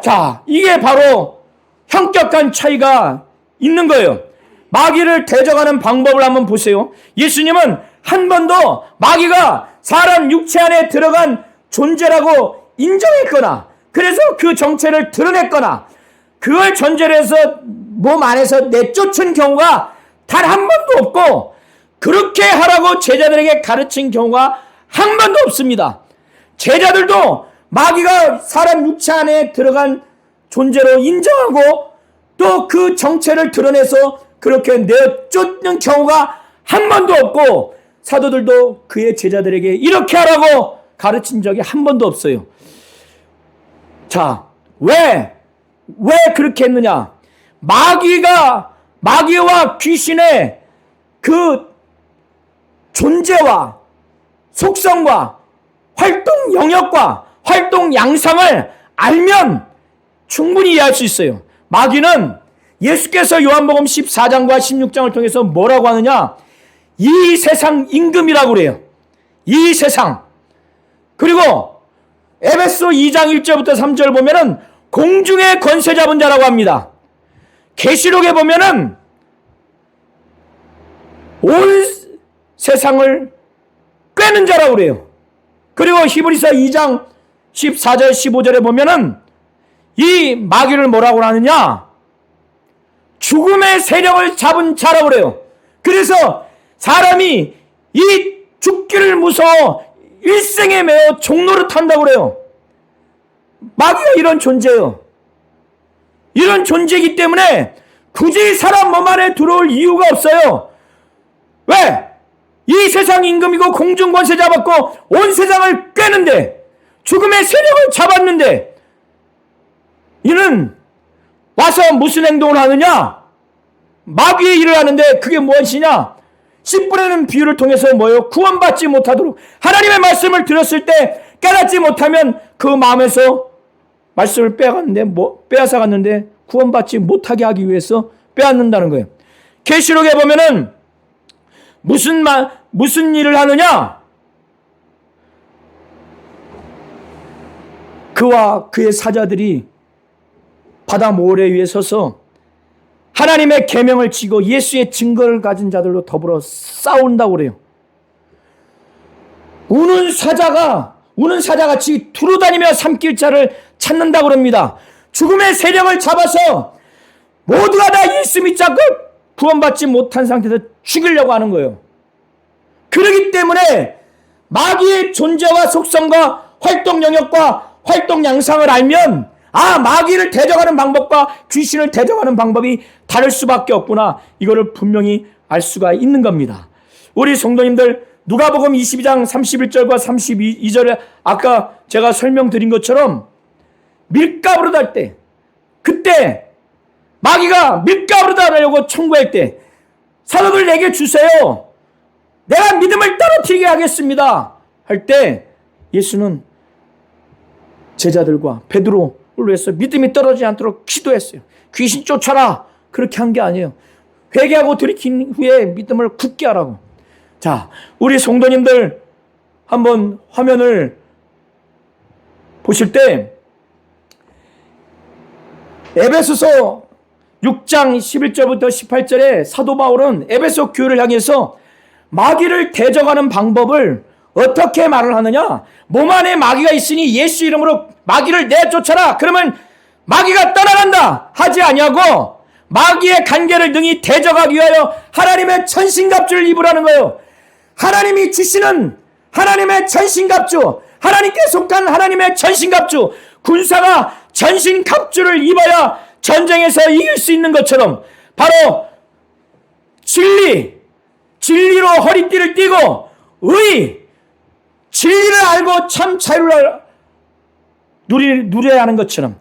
자, 이게 바로 현격한 차이가 있는 거예요. 마귀를 대적하는 방법을 한번 보세요. 예수님은 한 번도 마귀가 사람 육체 안에 들어간 존재라고 인정했거나, 그래서 그 정체를 드러냈거나, 그걸 전제로 해서 몸 안에서 내쫓은 경우가 단 한 번도 없고, 그렇게 하라고 제자들에게 가르친 경우가 한 번도 없습니다. 제자들도 마귀가 사람 육체 안에 들어간 존재로 인정하고 또 그 정체를 드러내서 그렇게 내쫓는 경우가 한 번도 없고, 사도들도 그의 제자들에게 이렇게 하라고 가르친 적이 한 번도 없어요. 자, 왜 그렇게 했느냐? 마귀와 귀신의 그 존재와 속성과 활동 영역과 활동 양상을 알면 충분히 이해할 수 있어요. 마귀는 예수께서 요한복음 14장과 16장을 통해서 뭐라고 하느냐? 이 세상 임금이라고 그래요. 이 세상. 그리고 에베소 2장 1절부터 3절 보면은 공중의 권세 잡은 자라고 합니다. 계시록에 보면은 온 세상을 꿰는 자라고 그래요. 그리고 히브리서 2장 14절 15절에 보면은 이 마귀를 뭐라고 하느냐? 죽음의 세력을 잡은 자라고 그래요. 그래서 사람이 이 죽기를 무서워 일생에 매어 종노릇 한다고 그래요. 마귀가 이런 존재예요. 이런 존재이기 때문에 굳이 사람 몸 안에 들어올 이유가 없어요. 왜? 이 세상 임금이고 공중 권세 잡았고 온 세상을 꿰는데, 죽음의 세력을 잡았는데, 이는 와서 무슨 행동을 하느냐? 마귀의 일을 하는데, 그게 무엇이냐? 씨 뿌리는 비유를 통해서 뭐예요? 구원받지 못하도록, 하나님의 말씀을 들었을 때 깨닫지 못하면 그 마음에서 말씀을 빼앗아 갔는데 구원받지 못하게 하기 위해서 빼앗는다는 거예요. 계시록에 보면은 무슨 일을 하느냐? 그와 그의 사자들이 바다 모래 위에 서서 하나님의 계명을 지고 예수의 증거를 가진 자들로 더불어 싸운다고 그래요. 우는 사자같이 두루다니며 삼킬 자를 찾는다고 그럽니다. 죽음의 세력을 잡아서 모두가 다 예수 믿자고 구원받지 못한 상태에서 죽이려고 하는 거예요. 그렇기 때문에 마귀의 존재와 속성과 활동 영역과 활동 양상을 알면, 마귀를 대적하는 방법과 귀신을 대적하는 방법이 다를 수밖에 없구나, 이거를 분명히 알 수가 있는 겁니다. 우리 성도님들, 누가복음 22장 31절과 32절에 아까 제가 설명드린 것처럼 밀가부를 달 때, 그때 마귀가 밀가부를 달으려고 청구할 때 사람을 내게 주세요, 내가 믿음을 떨어뜨리게 하겠습니다 할 때 예수는 제자들과 베드로를 위해서 믿음이 떨어지지 않도록 기도했어요. 귀신 쫓아라, 그렇게 한 게 아니에요. 회개하고 돌이킨 후에 믿음을 굳게 하라고. 자, 우리 성도님들 한번 화면을 보실 때 에베소서 6장 11절부터 18절에 사도 바울은 에베소 교회를 향해서 마귀를 대적하는 방법을 어떻게 말을 하느냐? 몸 안에 마귀가 있으니 예수 이름으로 마귀를 내쫓아라. 그러면 마귀가 떠나간다 하지 아니하고 마귀의 간계를 능히 대적하기 위하여 하나님의 천신갑주를 입으라는 거예요. 하나님이 주시는 하나님의 천신갑주, 하나님께 속한 하나님의 천신갑주, 군사가 천신갑주를 입어야 전쟁에서 이길 수 있는 것처럼 바로 진리로 허리띠를 띠고 진리를 알고 참 자유를 누려야 하는 것처럼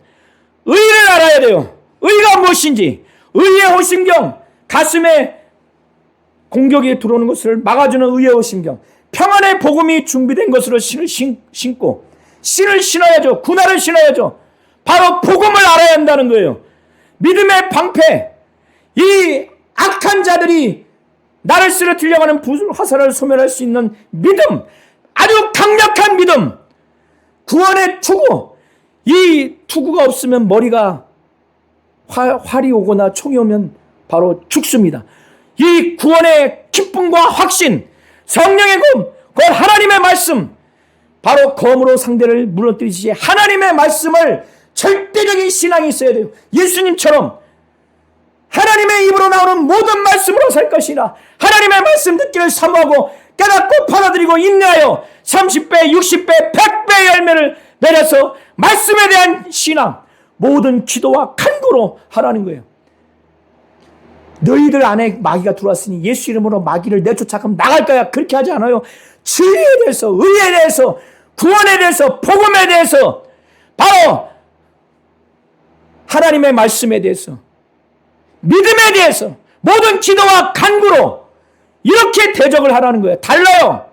의를 알아야 돼요. 의가 무엇인지, 의의 호심경, 가슴에 공격이 들어오는 것을 막아주는 의의 호심경, 평안의 복음이 준비된 것으로 신을 신고 신을 신어야죠. 군화를 신어야죠. 바로 복음을 알아야 한다는 거예요. 믿음의 방패, 이 악한 자들이 나를 쓰러뜨리려고 하는 화살을 소멸할 수 있는 믿음, 아주 강력한 믿음, 구원의 투구. 이 투구가 없으면 머리가 활이 오거나 총이 오면 바로 죽습니다. 이 구원의 기쁨과 확신, 성령의 검, 곧 하나님의 말씀, 바로 검으로 상대를 무너뜨리시지 하나님의 말씀을 절대적인 신앙이 있어야 돼요. 예수님처럼 하나님의 입으로 나오는 모든 말씀으로 살 것이라. 하나님의 말씀 듣기를 사모하고 깨닫고 받아들이고 인내하여 30배, 60배, 100배의 열매를 내려서 말씀에 대한 신앙, 모든 기도와 간구로 하라는 거예요. 너희들 안에 마귀가 들어왔으니 예수 이름으로 마귀를 내쫓아 그럼 나갈 거야. 그렇게 하지 않아요. 진리에 대해서, 의에 대해서, 구원에 대해서, 복음에 대해서, 바로 하나님의 말씀에 대해서, 믿음에 대해서 모든 기도와 간구로 이렇게 대적을 하라는 거예요. 달라요.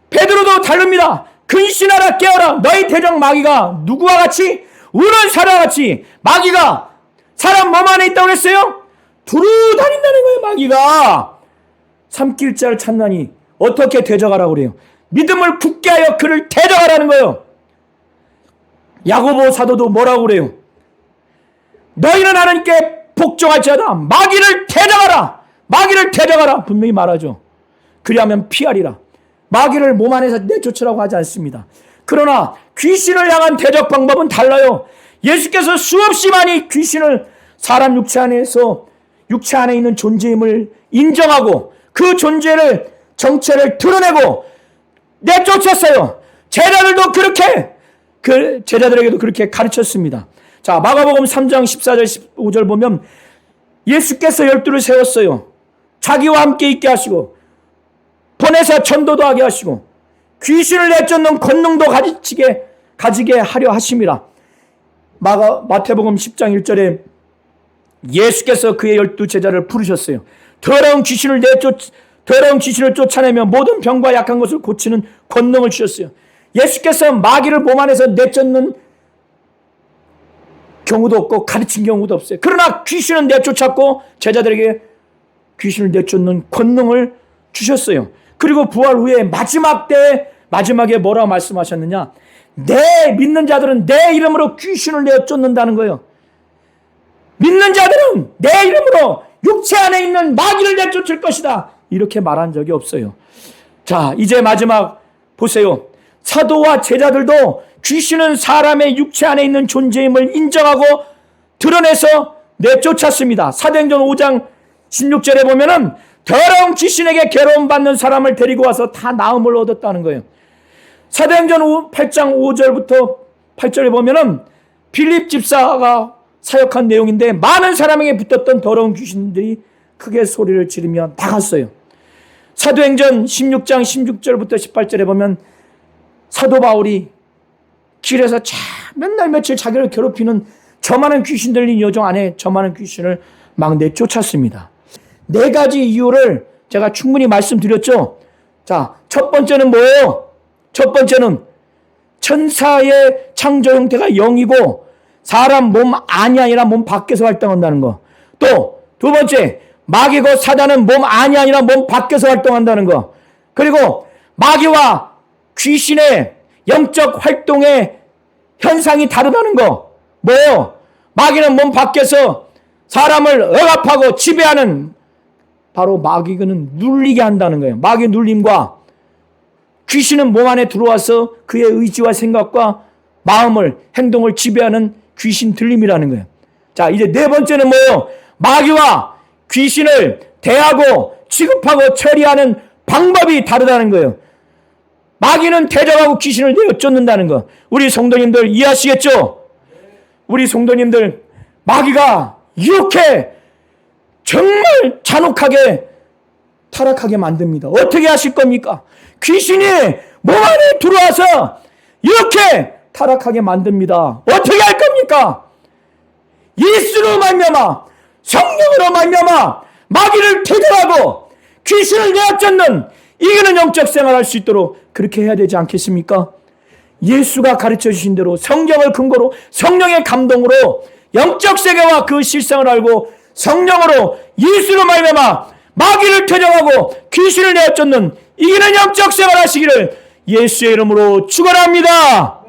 베드로도 다릅니다. 근신하라 깨어라. 너희 대적 마귀가 누구와 같이? 우는 사람과 같이 마귀가 사람 몸 안에 있다고 그랬어요? 두루 다닌다는 거예요. 마귀가 삼킬자를 찾나니 어떻게 대적하라고 그래요? 믿음을 굳게 하여 그를 대적하라는 거예요. 야고보 사도도 뭐라고 그래요? 너희는 하나님께 복종할지어다 마귀를 대적하라. 마귀를 대적하라 분명히 말하죠. 그리하면 피하리라. 마귀를 몸 안에서 내쫓으라고 하지 않습니다. 그러나 귀신을 향한 대적 방법은 달라요. 예수께서 수없이 많이 귀신을 사람 육체 안에 있는 존재임을 인정하고 그 존재를 정체를 드러내고 내쫓았어요. 제자들도 제자들에게도 그렇게 가르쳤습니다. 자, 마가복음 3장 14절 15절 보면 예수께서 12를 세웠어요. 자기와 함께 있게 하시고 보내사 전도도 하게 하시고 귀신을 내쫓는 권능도 가지게 하려 하심이라. 마태복음 10장 1절에 예수께서 그의 12 제자를 부르셨어요. 더러운 귀신을 쫓아내며 모든 병과 약한 것을 고치는 권능을 주셨어요. 예수께서 마귀를 몸 안에서 내쫓는 경우도 없고 가르친 경우도 없어요. 그러나 귀신은 내쫓았고 제자들에게 귀신을 내쫓는 권능을 주셨어요. 그리고 부활 후에 마지막에 뭐라고 말씀하셨느냐? 믿는 자들은 내 이름으로 귀신을 내쫓는다는 거예요. 믿는 자들은 내 이름으로 육체 안에 있는 마귀를 내쫓을 것이다. 이렇게 말한 적이 없어요. 자, 이제 마지막 보세요. 사도와 제자들도 귀신은 사람의 육체 안에 있는 존재임을 인정하고 드러내서 내쫓았습니다. 사도행전 5장 16절에 보면은 더러운 귀신에게 괴로움 받는 사람을 데리고 와서 다 나음을 얻었다는 거예요. 사도행전 8장 5절부터 8절에 보면은 빌립 집사가 사역한 내용인데 많은 사람에게 붙었던 더러운 귀신들이 크게 소리를 지르며 나갔어요. 사도행전 16장 16절부터 18절에 보면 사도 바울이 길에서 맨날 며칠 자기를 괴롭히는 저 많은 귀신 들린 여종 안에 저 많은 귀신을 막 내쫓았습니다. 4가지 이유를 제가 충분히 말씀드렸죠. 자, 첫 번째는 뭐예요? 첫 번째는 천사의 창조 형태가 영이고 사람 몸 안이 아니라 몸 밖에서 활동한다는 거. 또 두 번째, 마귀고 사단은 몸 안이 아니라 몸 밖에서 활동한다는 거. 그리고 마귀와 귀신의 영적 활동의 현상이 다르다는 거. 뭐예요? 마귀는 몸 밖에서 사람을 억압하고 지배하는 바로 마귀는 눌리게 한다는 거예요. 마귀 눌림과 귀신은 몸 안에 들어와서 그의 의지와 생각과 마음을, 행동을 지배하는 귀신 들림이라는 거예요. 자, 이제 네 번째는 뭐예요? 마귀와 귀신을 대하고 취급하고 처리하는 방법이 다르다는 거예요. 마귀는 대적하고 귀신을 내어 쫓는다는 거. 우리 성도님들 이해하시겠죠? 우리 성도님들, 마귀가 이렇게 정말 잔혹하게 타락하게 만듭니다. 어떻게 하실 겁니까? 귀신이 몸 안에 들어와서 이렇게 타락하게 만듭니다. 어떻게 할 겁니까? 예수로 말미암아, 성령으로 말미암아 마귀를 대적하고 귀신을 내어쫓는 이기는 영적 생활을 할 수 있도록 그렇게 해야 되지 않겠습니까? 예수가 가르쳐 주신 대로 성경을 근거로 성령의 감동으로 영적 세계와 그 실상을 알고 성령으로 예수로 말미암아 마귀를 퇴정하고 귀신을 내어쫓는 이기는 영적 생활 하시기를 예수의 이름으로 축원합니다.